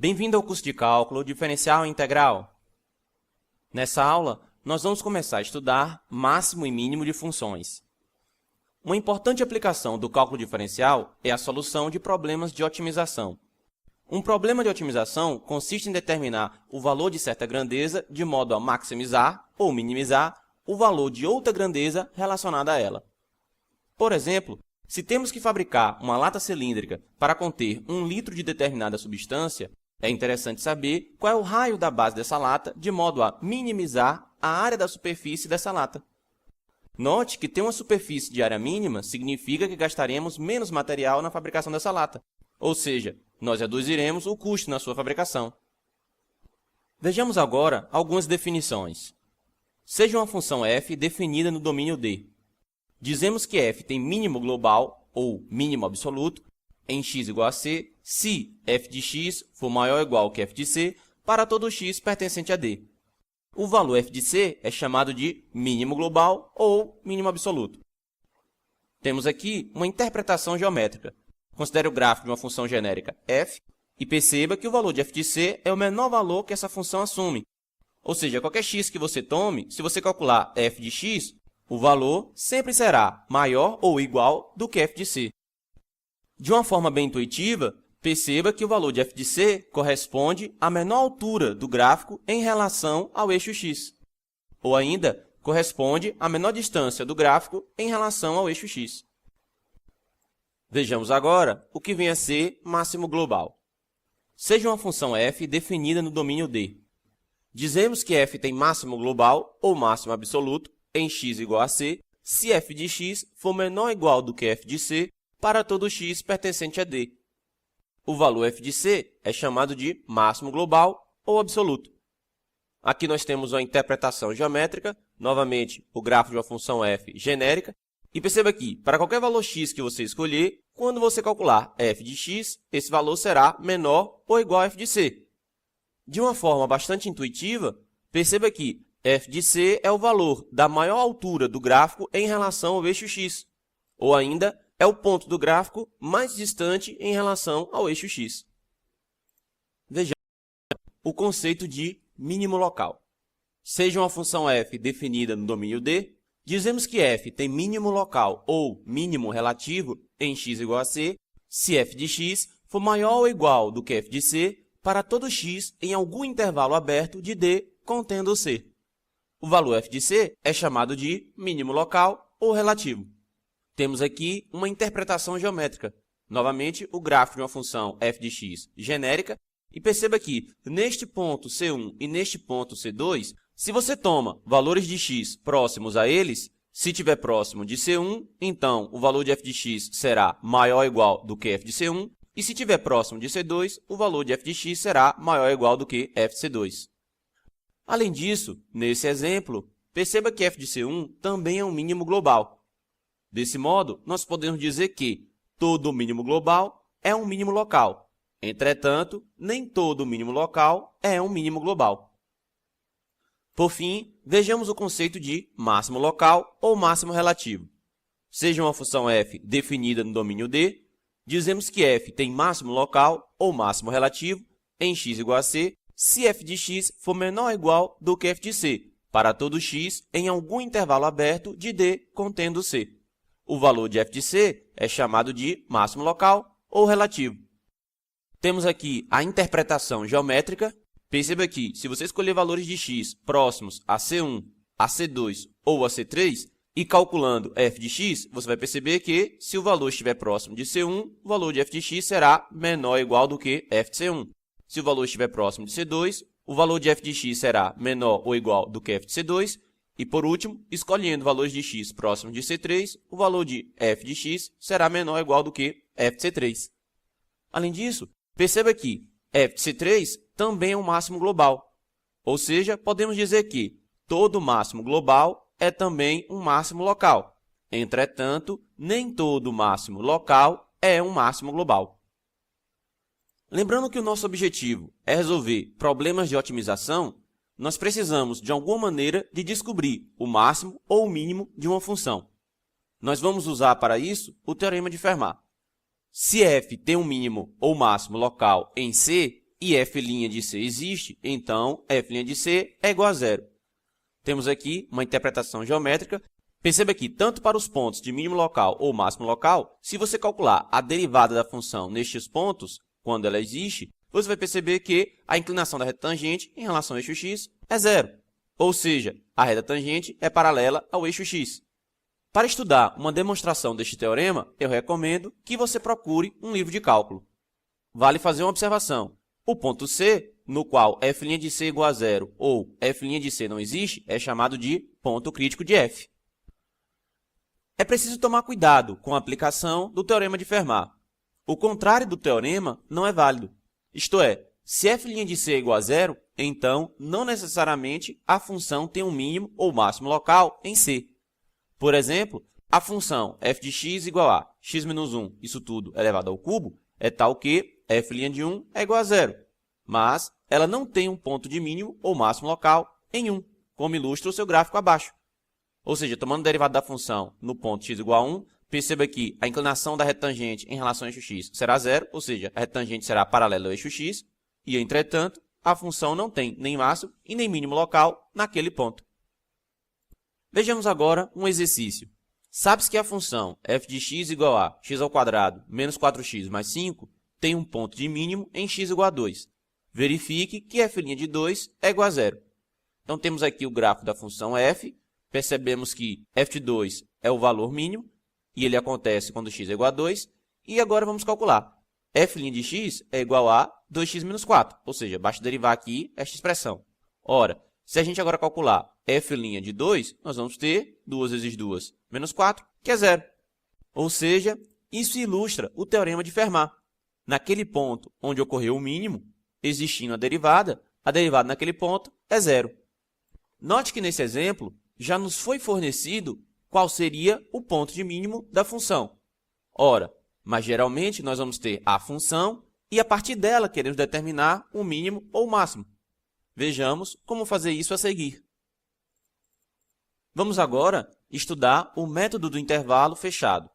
Bem-vindo ao curso de Cálculo Diferencial e Integral. Nessa aula, nós vamos começar a estudar máximo e mínimo de funções. Uma importante aplicação do cálculo diferencial é a solução de problemas de otimização. Um problema de otimização consiste em determinar o valor de certa grandeza de modo a maximizar ou minimizar o valor de outra grandeza relacionada a ela. Por exemplo, se temos que fabricar uma lata cilíndrica para conter 1 litro de determinada substância, é interessante saber qual é o raio da base dessa lata de modo a minimizar a área da superfície dessa lata. Note que ter uma superfície de área mínima significa que gastaremos menos material na fabricação dessa lata, ou seja, nós reduziremos o custo na sua fabricação. Vejamos agora algumas definições. Seja uma função f definida no domínio D. Dizemos que f tem mínimo global ou mínimo absoluto em x igual a c, se f de x for maior ou igual que f de c para todo x pertencente a D. O valor f de c é chamado de mínimo global ou mínimo absoluto. Temos aqui uma interpretação geométrica. Considere o gráfico de uma função genérica f e perceba que o valor de f de c é o menor valor que essa função assume. Ou seja, qualquer x que você tome, se você calcular f de x, o valor sempre será maior ou igual do que f de c. De uma forma bem intuitiva, perceba que o valor de f de c corresponde à menor altura do gráfico em relação ao eixo x, ou ainda corresponde à menor distância do gráfico em relação ao eixo x. Vejamos agora o que vem a ser máximo global. Seja uma função f definida no domínio D. Dizemos que f tem máximo global ou máximo absoluto em x igual a c, se f de x for menor ou igual do que f de c para todo x pertencente a D. O valor f de c é chamado de máximo global ou absoluto. Aqui nós temos uma interpretação geométrica, novamente o gráfico de uma função f genérica, e perceba que, para qualquer valor x que você escolher, quando você calcular f de x, esse valor será menor ou igual a f de c. De uma forma bastante intuitiva, perceba que f de c é o valor da maior altura do gráfico em relação ao eixo x, ou ainda é o ponto do gráfico mais distante em relação ao eixo x. Vejamos o conceito de mínimo local. Seja uma função f definida no domínio D, dizemos que f tem mínimo local ou mínimo relativo em x igual a c, se f de x for maior ou igual do que f de c para todo x em algum intervalo aberto de D contendo c. O valor f de c é chamado de mínimo local ou relativo. Temos aqui uma interpretação geométrica. Novamente, o gráfico de uma função f de x genérica. E perceba que, neste ponto C1 e neste ponto C2, se você toma valores de x próximos a eles, se estiver próximo de C1, então o valor de f de x será maior ou igual do que f de C1. E se estiver próximo de C2, o valor de f de x será maior ou igual do que f de C2. Além disso, nesse exemplo, perceba que f de C1 também é um mínimo global. Desse modo, nós podemos dizer que todo mínimo global é um mínimo local. Entretanto, nem todo mínimo local é um mínimo global. Por fim, vejamos o conceito de máximo local ou máximo relativo. Seja uma função f definida no domínio D, dizemos que f tem máximo local ou máximo relativo em x igual a c, se f de x for menor ou igual do que f de c, para todo x em algum intervalo aberto de D contendo c. O valor de f de c é chamado de máximo local ou relativo. Temos aqui a interpretação geométrica. Perceba que, se você escolher valores de x próximos a C1, a C2 ou a C3, e calculando f de x, você vai perceber que, se o valor estiver próximo de C1, o valor de f de x será menor ou igual do que f de C1. Se o valor estiver próximo de C2, o valor de f de x será menor ou igual do que f de C2. E, por último, escolhendo valores de x próximos de C3, o valor de f de x será menor ou igual do que f de C3. Além disso, perceba que f de C3 também é um máximo global. Ou seja, podemos dizer que todo máximo global é também um máximo local. Entretanto, nem todo máximo local é um máximo global. Lembrando que o nosso objetivo é resolver problemas de otimização, nós precisamos, de alguma maneira, de descobrir o máximo ou o mínimo de uma função. Nós vamos usar para isso o teorema de Fermat. Se f tem um mínimo ou máximo local em C, e f' de C existe, então f' de C é igual a zero. Temos aqui uma interpretação geométrica. Perceba que, tanto para os pontos de mínimo local ou máximo local, se você calcular a derivada da função nestes pontos, quando ela existe, você vai perceber que a inclinação da reta tangente em relação ao eixo x é zero. Ou seja, a reta tangente é paralela ao eixo x. Para estudar uma demonstração deste teorema, eu recomendo que você procure um livro de cálculo. Vale fazer uma observação. O ponto C, no qual f' de C é igual a zero ou f' de C não existe, é chamado de ponto crítico de f. É preciso tomar cuidado com a aplicação do teorema de Fermat. O contrário do teorema não é válido. Isto é, se f' de C é igual a zero, então não necessariamente a função tem um mínimo ou máximo local em C. Por exemplo, a função f de x igual a x menos 1, isso tudo elevado ao cubo, é tal que f' de 1 é igual a zero, mas ela não tem um ponto de mínimo ou máximo local em 1, como ilustra o seu gráfico abaixo. Ou seja, tomando o derivado da função no ponto x igual a 1, perceba que a inclinação da retangente em relação ao eixo x será zero, ou seja, a retangente será paralela ao eixo x, e, entretanto, a função não tem nem máximo e nem mínimo local naquele ponto. Vejamos agora um exercício. Sabe-se que a função f de x igual a x² menos 4x mais 5 tem um ponto de mínimo em x igual a 2. Verifique que f' de 2 é igual a zero. Então, temos aqui o gráfico da função f. Percebemos que f de 2 é o valor mínimo, e ele acontece quando x é igual a 2. E agora vamos calcular. f' de x é igual a 2x menos 4, ou seja, basta derivar aqui esta expressão. Ora, se a gente agora calcular f' de 2, nós vamos ter 2 vezes 2 menos 4, que é zero. Ou seja, isso ilustra o teorema de Fermat. Naquele ponto onde ocorreu o mínimo, existindo a derivada naquele ponto é zero. Note que nesse exemplo já nos foi fornecido qual seria o ponto de mínimo da função. Ora, mas geralmente nós vamos ter a função e a partir dela queremos determinar o mínimo ou o máximo. Vejamos como fazer isso a seguir. Vamos agora estudar o método do intervalo fechado.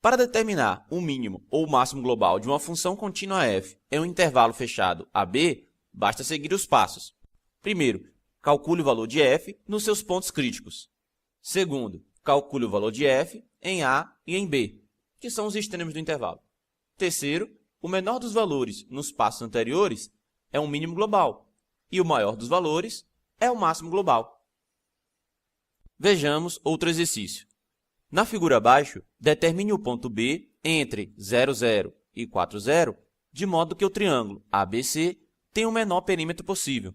Para determinar o mínimo ou o máximo global de uma função contínua f em um intervalo fechado AB, basta seguir os passos. Primeiro, calcule o valor de f nos seus pontos críticos. Segundo, calcule o valor de f em A e em B, que são os extremos do intervalo. Terceiro, o menor dos valores nos passos anteriores é um mínimo global, e o maior dos valores é o máximo global. Vejamos outro exercício. Na figura abaixo, determine o ponto B entre 0, 0 e 4, 0, de modo que o triângulo ABC tenha o menor perímetro possível.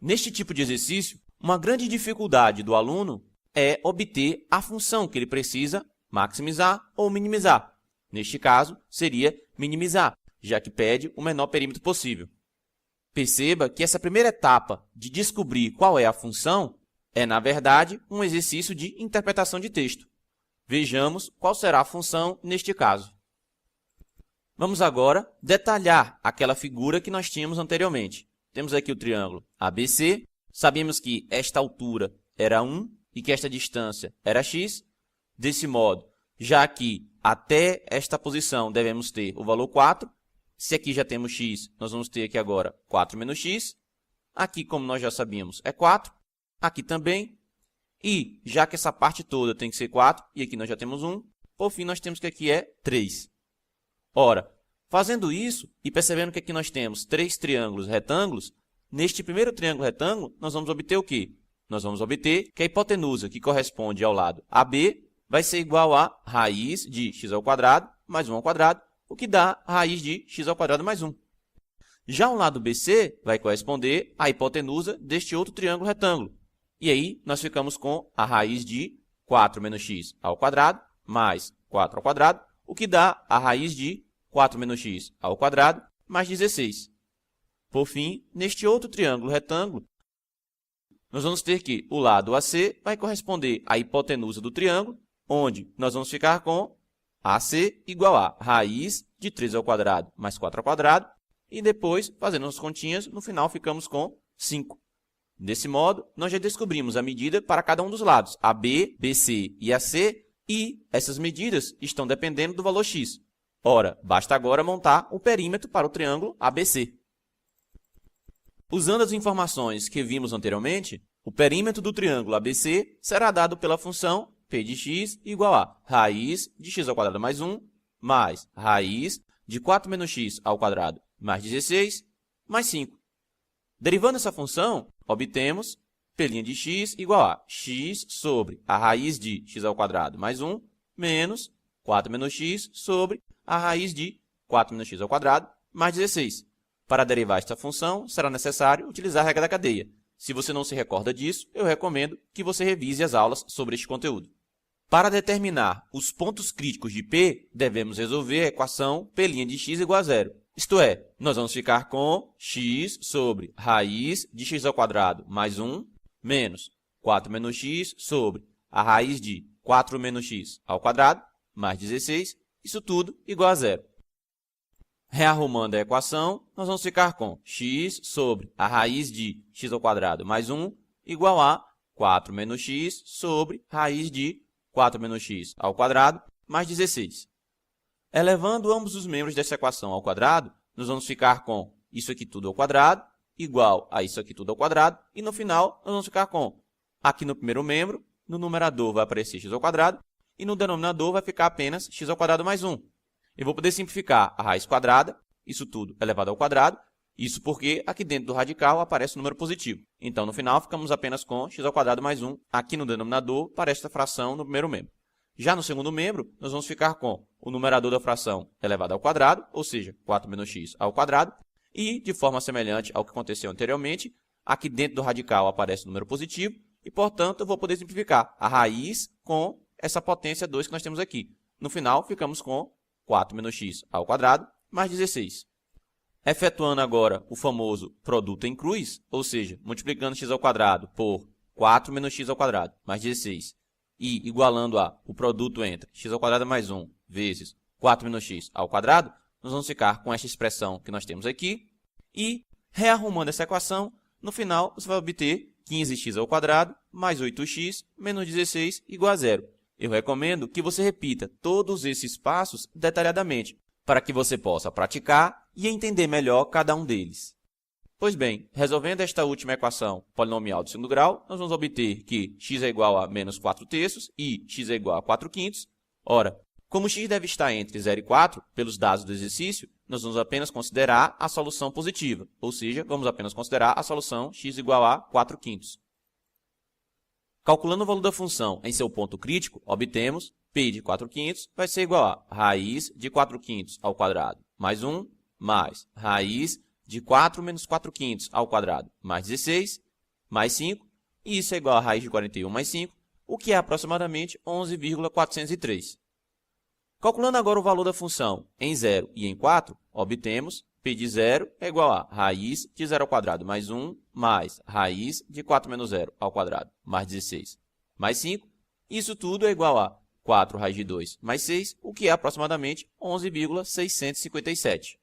Neste tipo de exercício, uma grande dificuldade do aluno é obter a função que ele precisa maximizar ou minimizar. Neste caso, seria minimizar, já que pede o menor perímetro possível. Perceba que essa primeira etapa de descobrir qual é a função é, na verdade, um exercício de interpretação de texto. Vejamos qual será a função neste caso. Vamos agora detalhar aquela figura que nós tínhamos anteriormente. Temos aqui o triângulo ABC, sabemos que esta altura era 1 e que esta distância era x. Desse modo, já aqui até esta posição devemos ter o valor 4. Se aqui já temos x, nós vamos ter aqui agora 4 menos x. Aqui, como nós já sabíamos, é 4. Aqui também. E, já que essa parte toda tem que ser 4, e aqui nós já temos 1, por fim, nós temos que aqui é 3. Ora, fazendo isso e percebendo que aqui nós temos 3 triângulos retângulos, neste primeiro triângulo retângulo, nós vamos obter o quê? Nós vamos obter que a hipotenusa que corresponde ao lado AB vai ser igual a raiz de x² mais 1 ao quadrado, o que dá a raiz de x² mais 1. Já o lado BC vai corresponder à hipotenusa deste outro triângulo retângulo. E aí, nós ficamos com a raiz de 4 menos x ao quadrado mais 4 ao quadrado, o que dá a raiz de 4 menos x ao quadrado mais 16. Por fim, neste outro triângulo retângulo, nós vamos ter que o lado AC vai corresponder à hipotenusa do triângulo, onde nós vamos ficar com AC igual a raiz de 3 ao quadrado mais 4 ao quadrado, e depois, fazendo as continhas, no final ficamos com 5. Desse modo, nós já descobrimos a medida para cada um dos lados, AB, BC e AC, e essas medidas estão dependendo do valor x. Ora, basta agora montar o perímetro para o triângulo ABC. Usando as informações que vimos anteriormente, o perímetro do triângulo ABC será dado pela função p de x igual a raiz de x ao quadrado mais 1 mais raiz de 4 menos x ao quadrado mais 16 mais 5. Derivando essa função, obtemos p' de x igual a x sobre a raiz de x ao quadrado mais 1 menos 4 menos x sobre a raiz de 4 menos x ao quadrado mais 16. Para derivar esta função, será necessário utilizar a regra da cadeia. Se você não se recorda disso, eu recomendo que você revise as aulas sobre este conteúdo. Para determinar os pontos críticos de P, devemos resolver a equação P' de x igual a zero. Isto é, nós vamos ficar com x sobre raiz de x ao quadrado mais 1 menos 4 menos x sobre a raiz de 4 menos x ao quadrado mais 16, isso tudo igual a zero. Rearrumando a equação, nós vamos ficar com x sobre a raiz de x ao quadrado mais 1 igual a 4 menos x sobre raiz de 4 menos x ao quadrado mais 16. Elevando ambos os membros dessa equação ao quadrado, nós vamos ficar com isso aqui tudo ao quadrado igual a isso aqui tudo ao quadrado, e no final nós vamos ficar com, aqui no primeiro membro, no numerador vai aparecer x ao quadrado, e no denominador vai ficar apenas x ao quadrado mais 1. Eu vou poder simplificar a raiz quadrada, isso tudo elevado ao quadrado, isso porque aqui dentro do radical aparece o número positivo. Então, no final, ficamos apenas com x ao quadrado mais 1 aqui no denominador para esta fração no primeiro membro. Já no segundo membro, nós vamos ficar com o numerador da fração elevado ao quadrado, ou seja, 4 menos x ao quadrado, e, de forma semelhante ao que aconteceu anteriormente, aqui dentro do radical aparece o número positivo, e, portanto, eu vou poder simplificar a raiz com essa potência 2 que nós temos aqui. No final, ficamos com 4 menos x ao quadrado mais 16. Efetuando agora o famoso produto em cruz, ou seja, multiplicando x ao quadrado por 4 menos x ao quadrado mais 16 e igualando o produto entre x ao quadrado mais 1 vezes 4 menos x ao quadrado, nós vamos ficar com esta expressão que nós temos aqui e, rearrumando essa equação, no final você vai obter 15x ao quadrado mais 8x menos 16 igual a zero. Eu recomendo que você repita todos esses passos detalhadamente, para que você possa praticar e entender melhor cada um deles. Pois bem, resolvendo esta última equação polinomial de segundo grau, nós vamos obter que x é igual a menos 4 terços e x é igual a 4 quintos. Ora, como x deve estar entre 0 e 4, pelos dados do exercício, nós vamos apenas considerar a solução positiva, ou seja, vamos apenas considerar a solução x igual a 4 quintos. Calculando o valor da função em seu ponto crítico, obtemos p de 4 quintos vai ser igual a raiz de 4 quintos ao quadrado mais 1 mais raiz de 4 menos 4 quintos ao quadrado mais 16 mais 5, e isso é igual a raiz de 41 mais 5, o que é aproximadamente 11,403. Calculando agora o valor da função em 0 e em 4, obtemos p de 0 é igual a raiz de 0 ao quadrado mais 1 mais raiz de 4 menos 0 ao quadrado mais 16 mais 5. Isso tudo é igual a 4 raiz de 2 mais 6, o que é aproximadamente 11,657.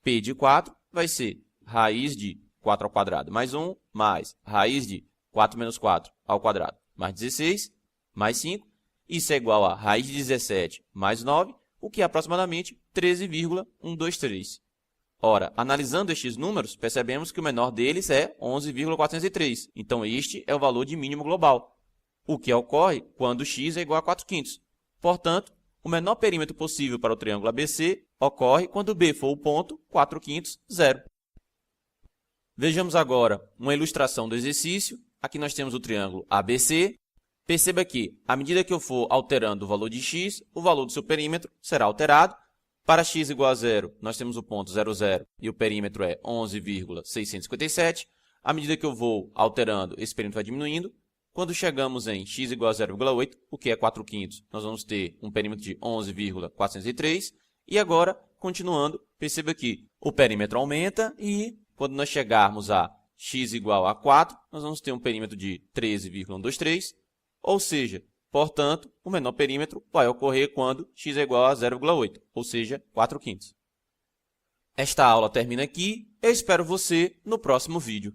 P de 4 vai ser raiz de 4 ao quadrado mais 1 mais raiz de 4 menos 4 ao quadrado mais 16 mais 5. Isso é igual a raiz de 17 mais 9, o que é aproximadamente 13,123. Ora, analisando estes números, percebemos que o menor deles é 11,403. Então, este é o valor de mínimo global, o que ocorre quando x é igual a 4 quintos. Portanto, o menor perímetro possível para o triângulo ABC ocorre quando B for o ponto 4 quintos, 0. Vejamos agora uma ilustração do exercício. Aqui nós temos o triângulo ABC. Perceba que, à medida que eu for alterando o valor de x, o valor do seu perímetro será alterado. Para x igual a 0, nós temos o ponto 0, 0 e o perímetro é 11,657. À medida que eu vou alterando, esse perímetro vai diminuindo. Quando chegamos em x igual a 0,8, o que é 4 quintos, nós vamos ter um perímetro de 11,403. E agora, continuando, perceba que o perímetro aumenta e, quando nós chegarmos a x igual a 4, nós vamos ter um perímetro de 13,123. Ou seja, portanto, o menor perímetro vai ocorrer quando x é igual a 0,8, ou seja, 4 quintos. Esta aula termina aqui. Eu espero você no próximo vídeo.